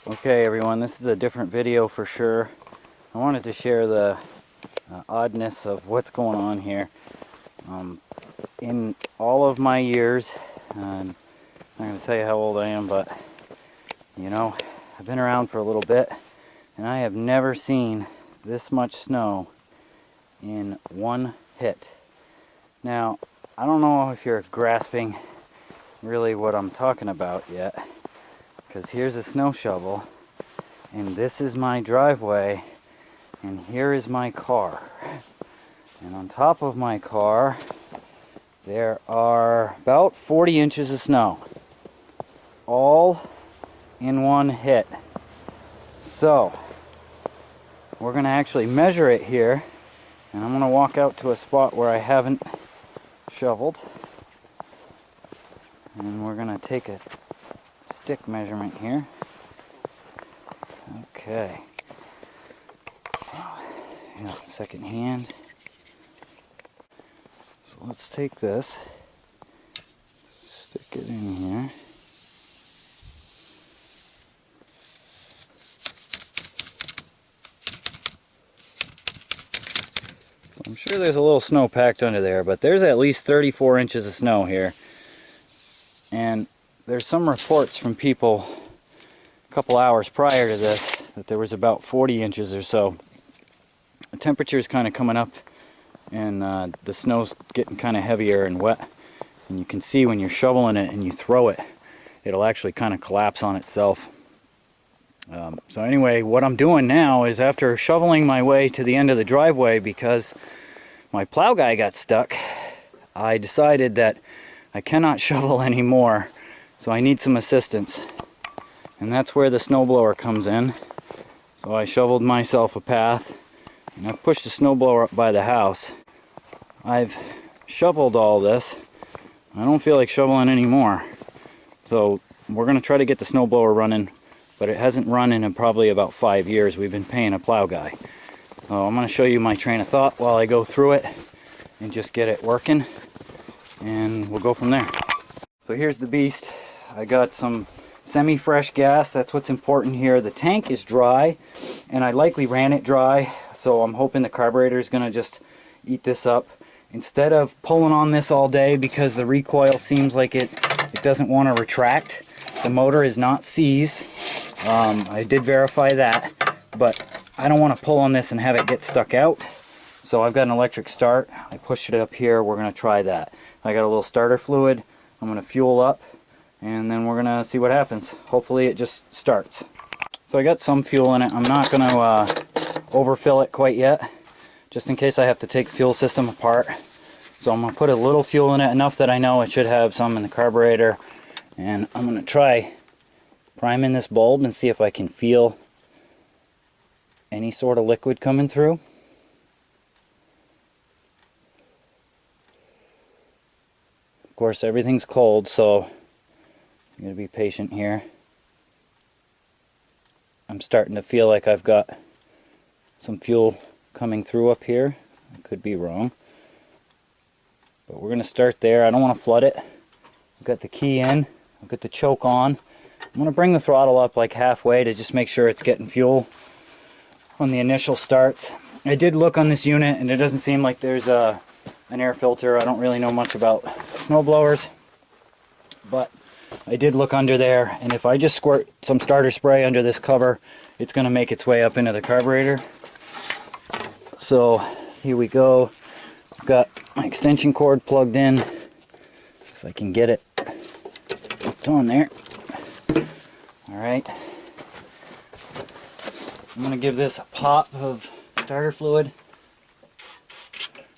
Okay everyone, this is a different video for sure. I wanted to share the oddness of what's going on here. In all of my years, I'm not going to tell you how old I am, but you know, I've been around for a little bit and I have never seen this much snow in one hit. Now, I don't know if you're grasping really what I'm talking about yet, because here's a snow shovel and this is my driveway and here is my car, and on top of my car there are about 40 inches of snow, all in one hit. So we're going to actually measure it here, and I'm going to walk out to a spot where I haven't shoveled, and we're going to take a stick measurement here. Okay, yeah, second hand. So let's take this, stick it in here. So I'm sure there's a little snow packed under there, but there's at least 34 inches of snow here. And there's some reports from people a couple hours prior to this that there was about 40 inches or so. The temperature is kind of coming up, and the snow's getting kind of heavier and wet, and you can see when you're shoveling it and you throw it, it'll actually kind of collapse on itself. So anyway, what I'm doing now is, after shoveling my way to the end of the driveway because my plow guy got stuck, I decided that I cannot shovel anymore, so I need some assistance, and that's where the snowblower comes in. So I shoveled myself a path, and I've pushed the snowblower up by the house. I've shoveled all this. I don't feel like shoveling anymore, so we're going to try to get the snowblower running, but it hasn't run in probably about 5 years. We've been paying a plow guy. So I'm going to show you my train of thought while I go through it and just get it working, and we'll go from there. So here's the beast. I got some semi-fresh gas. That's what's important here. The tank is dry, and I likely ran it dry, so I'm hoping the carburetor is going to just eat this up. Instead of pulling on this all day because the recoil seems like it doesn't want to retract, the motor is not seized. I did verify that, but I don't want to pull on this and have it get stuck out. So I've got an electric start. I pushed it up here. We're going to try that. I got a little starter fluid. I'm going to fuel up, and then we're going to see what happens. Hopefully it just starts. So I got some fuel in it. I'm not going to overfill it quite yet, just in case I have to take the fuel system apart. So I'm going to put a little fuel in it, enough that I know it should have some in the carburetor, and I'm going to try priming this bulb and see if I can feel any sort of liquid coming through. Of course, everything's cold, so I'm going to be patient here. I'm starting to feel like I've got some fuel coming through up here. I could be wrong, but we're going to start there. I don't want to flood it. I've got the key in. I've got the choke on. I'm going to bring the throttle up like halfway to just make sure it's getting fuel on the initial starts. I did look on this unit, and it doesn't seem like there's an air filter. I don't really know much about snowblowers, but I did look under there, and if I just squirt some starter spray under this cover, it's going to make its way up into the carburetor. So here we go. I've got my extension cord plugged in, if I can get it hooked on there. Alright, I'm going to give this a pop of starter fluid,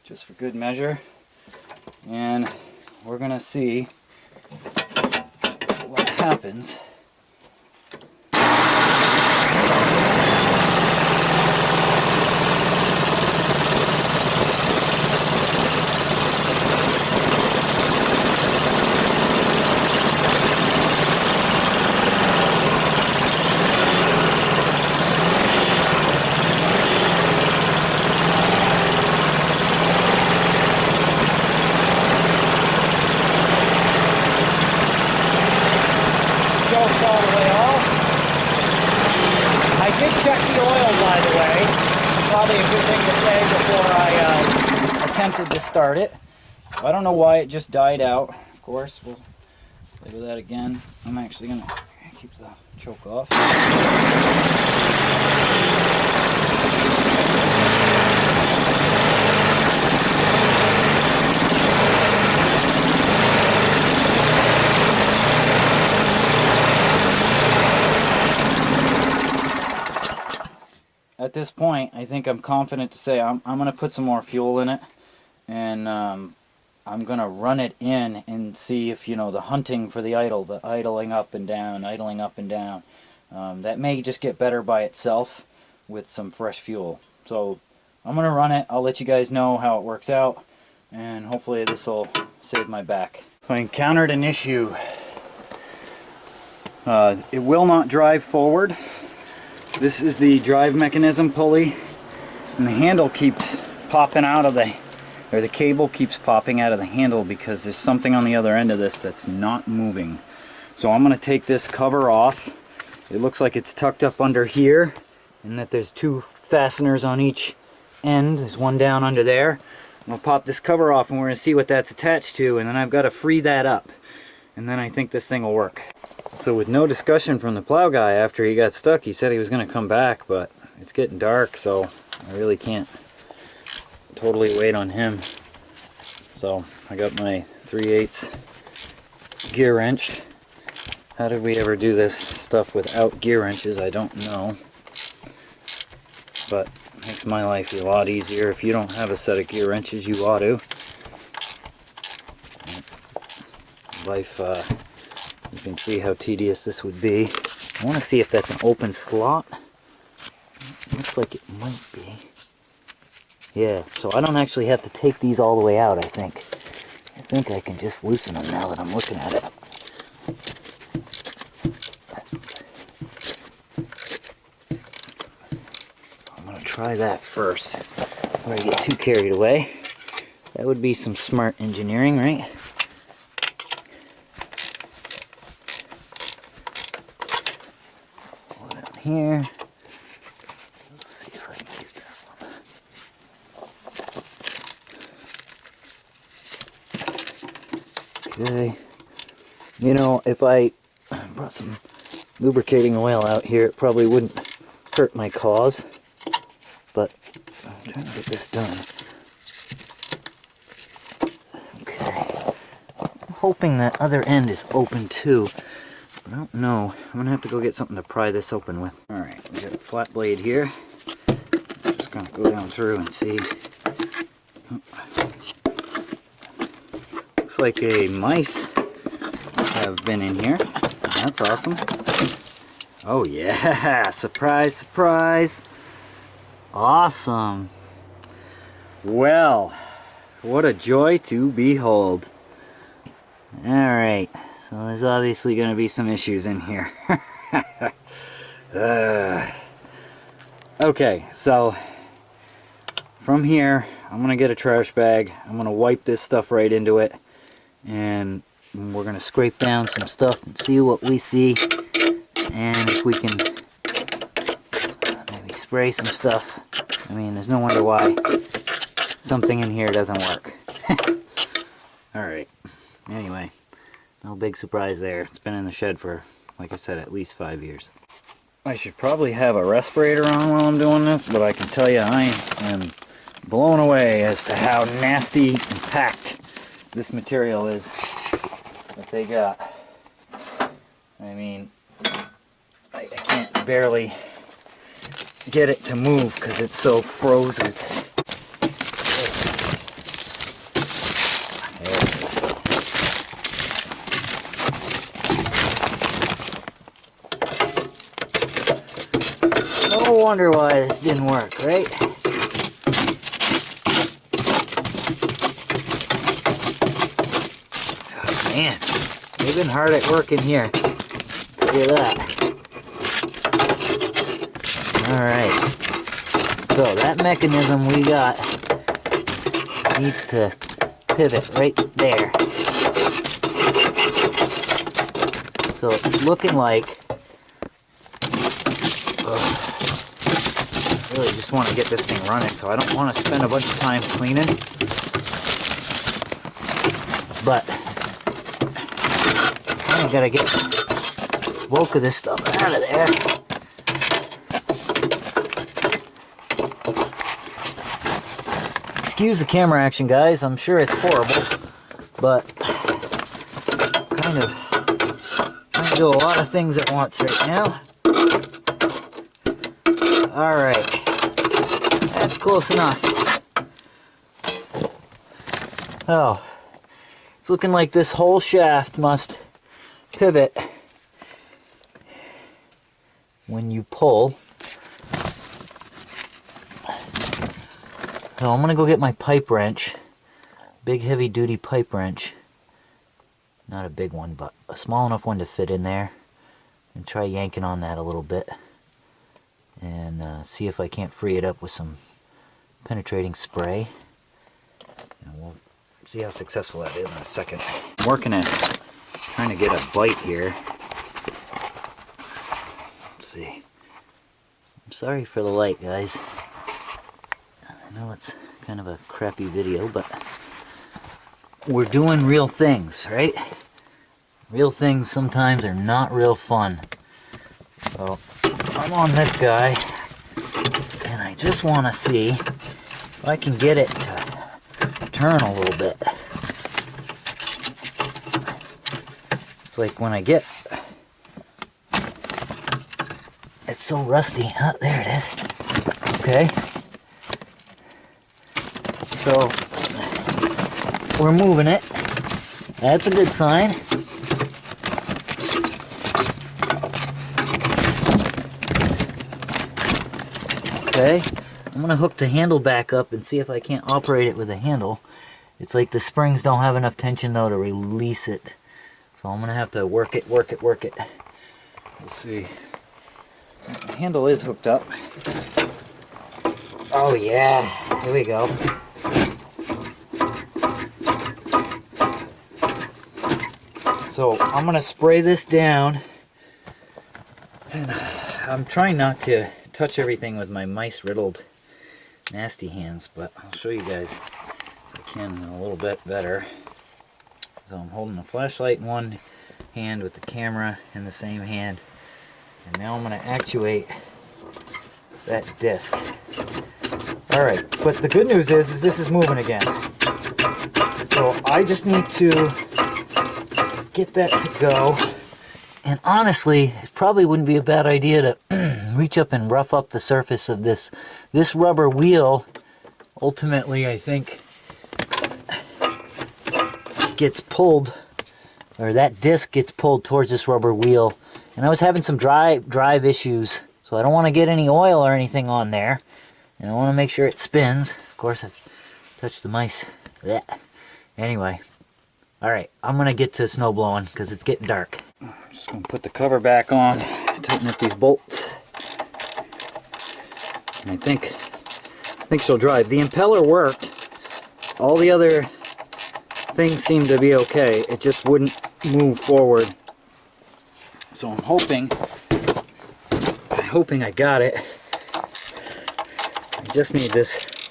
just for good measure, and we're going to see what happens. oil, by the way. Probably a good thing to say before I attempted to start it. I don't know why it just died out. Of course, we'll play with that again. I'm actually going to keep the choke off. At this point, I think I'm confident to say I'm going to put some more fuel in it, and I'm going to run it in and see if, you know, the hunting for the idling up and down, that may just get better by itself with some fresh fuel. So I'm going to run it. I'll let you guys know how it works out, and hopefully this will save my back. I encountered an issue. It will not drive forward. This is the drive mechanism pulley, and the handle keeps popping out of the cable keeps popping out of the handle because there's something on the other end of this that's not moving. So I'm going to take this cover off. It looks like it's tucked up under here, and that there's two fasteners on each end. There's one down under there. I'm going to pop this cover off, and we're going to see what that's attached to, and then I've got to free that up, and then I think this thing will work. So with no discussion from the plow guy after he got stuck, he said he was going to come back, but it's getting dark, so I really can't totally wait on him. So I got my 3/8 gear wrench. How did we ever do this stuff without gear wrenches? I don't know. But it makes my life a lot easier. If you don't have a set of gear wrenches, you ought to. Life, you can see how tedious this would be. I want to see if that's an open slot. Looks like it might be. Yeah, so I don't actually have to take these all the way out, I think. I think I can just loosen them now that I'm looking at it. I'm going to try that first before I get too carried away. That would be some smart engineering, right? Here. Let's see if I can get that one. Okay. You know, if I brought some lubricating oil out here, it probably wouldn't hurt my cause. But I'm trying to get this done. Okay. I'm hoping that other end is open too. I don't know. I'm going to have to go get something to pry this open with. Alright, we got a flat blade here. I'm just going to go down through and see. Looks like a mice have been in here. That's awesome. Oh yeah! Surprise, surprise! Awesome! Well, what a joy to behold. Alright. So there's obviously going to be some issues in here. Okay, so from here, I'm going to get a trash bag. I'm going to wipe this stuff right into it. And we're going to scrape down some stuff and see what we see. And if we can maybe spray some stuff. I mean, there's no wonder why something in here doesn't work. Alright, anyway. No big surprise there. It's been in the shed for, like I said, at least 5 years. I should probably have a respirator on while I'm doing this, but I can tell you I am blown away as to how nasty and packed this material is that they got. I mean, I can't barely get it to move because it's so frozen. No wonder why this didn't work, right? Oh, man, they've been hard at work in here. Look at that. Alright. So that mechanism we got needs to pivot right there. So it's looking like just want to get this thing running, so I don't want to spend a bunch of time cleaning. But I gotta get the bulk of this stuff out of there. Excuse the camera action, guys. I'm sure it's horrible, but kind of trying to do a lot of things at once right now. Alright, that's close enough. Oh, it's looking like this whole shaft must pivot when you pull. So I'm going to go get my pipe wrench, big heavy duty pipe wrench. Not a big one, but a small enough one to fit in there. And try yanking on that a little bit. And see if I can't free it up with some penetrating spray. And we'll see how successful that is in a second. I'm working at trying to get a bite here. Let's see. I'm sorry for the light, guys. I know it's kind of a crappy video, but we're doing real things, right? Real things sometimes are not real fun. So I'm on this guy, and I just want to see if I can get it to turn a little bit. It's like when I get, it's so rusty. Oh, there it is. Okay. So we're moving it. That's a good sign. Okay, I'm going to hook the handle back up and see if I can't operate it with a handle. It's like the springs don't have enough tension though to release it. So I'm going to have to work it. We'll see. The handle is hooked up. Oh yeah, here we go. So I'm going to spray this down. And I'm trying not to touch everything with my mice-riddled nasty hands, but I'll show you guys if I can a little bit better. So I'm holding the flashlight in one hand with the camera in the same hand, and now I'm going to actuate that disc. Alright, but the good news is this is moving again. So I just need to get that to go. And honestly, it probably wouldn't be a bad idea to reach up and rough up the surface of this rubber wheel. Ultimately, I think gets pulled, or that disc gets pulled towards this rubber wheel. And I was having some drive issues, so I don't want to get any oil or anything on there. And I want to make sure it spins. Of course, I've touched the mice. Blech. Anyway, alright, I'm going to get to snow blowing because it's getting dark. I'm just going to put the cover back on, tighten up these bolts. And I think she'll drive. The impeller worked. All the other things seemed to be okay. It just wouldn't move forward. So I'm hoping I got it. I just need this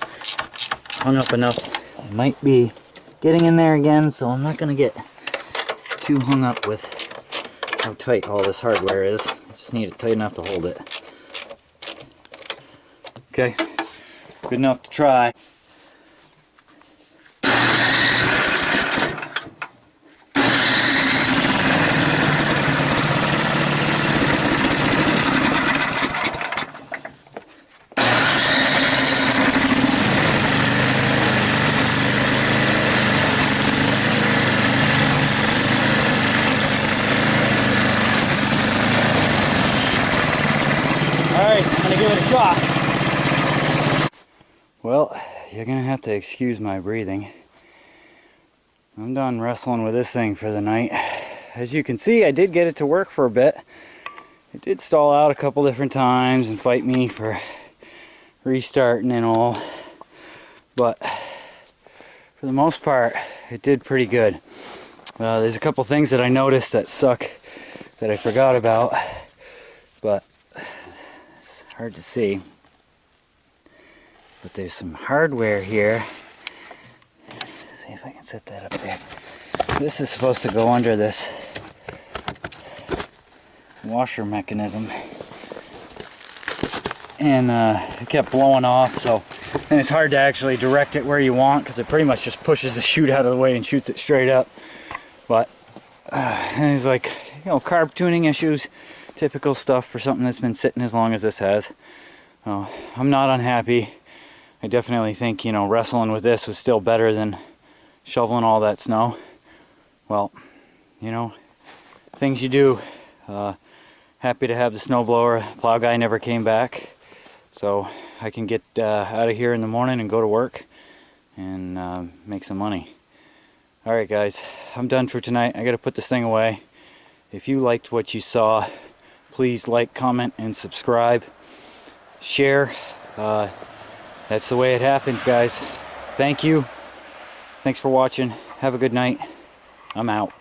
hung up enough. It might be getting in there again, so I'm not going to get too hung up with how tight all this hardware is. I just need it tight enough to hold it. Okay, good enough to try. Give it a shot. Well, you're gonna have to excuse my breathing. I'm done wrestling with this thing for the night. As you can see, I did get it to work for a bit. It did stall out a couple different times and fight me for restarting and all, but for the most part it did pretty good. There's a couple things that I noticed that suck that I forgot about, but hard to see. But there's some hardware here. See if I can set that up there. This is supposed to go under this washer mechanism. And it kept blowing off, so and it's hard to actually direct it where you want because it pretty much just pushes the chute out of the way and shoots it straight up. But and it's like, you know, carb tuning issues, typical stuff for something that's been sitting as long as this has. I'm not unhappy. I definitely think, you know, wrestling with this was still better than shoveling all that snow. Well, you know, things you do. Happy to have the snowblower. Plow guy never came back, so I can get out of here in the morning and go to work and make some money. Alright guys, I'm done for tonight. I gotta put this thing away. If you liked what you saw, please like, comment, and subscribe. Share. That's the way it happens, guys. Thank you. Thanks for watching. Have a good night. I'm out.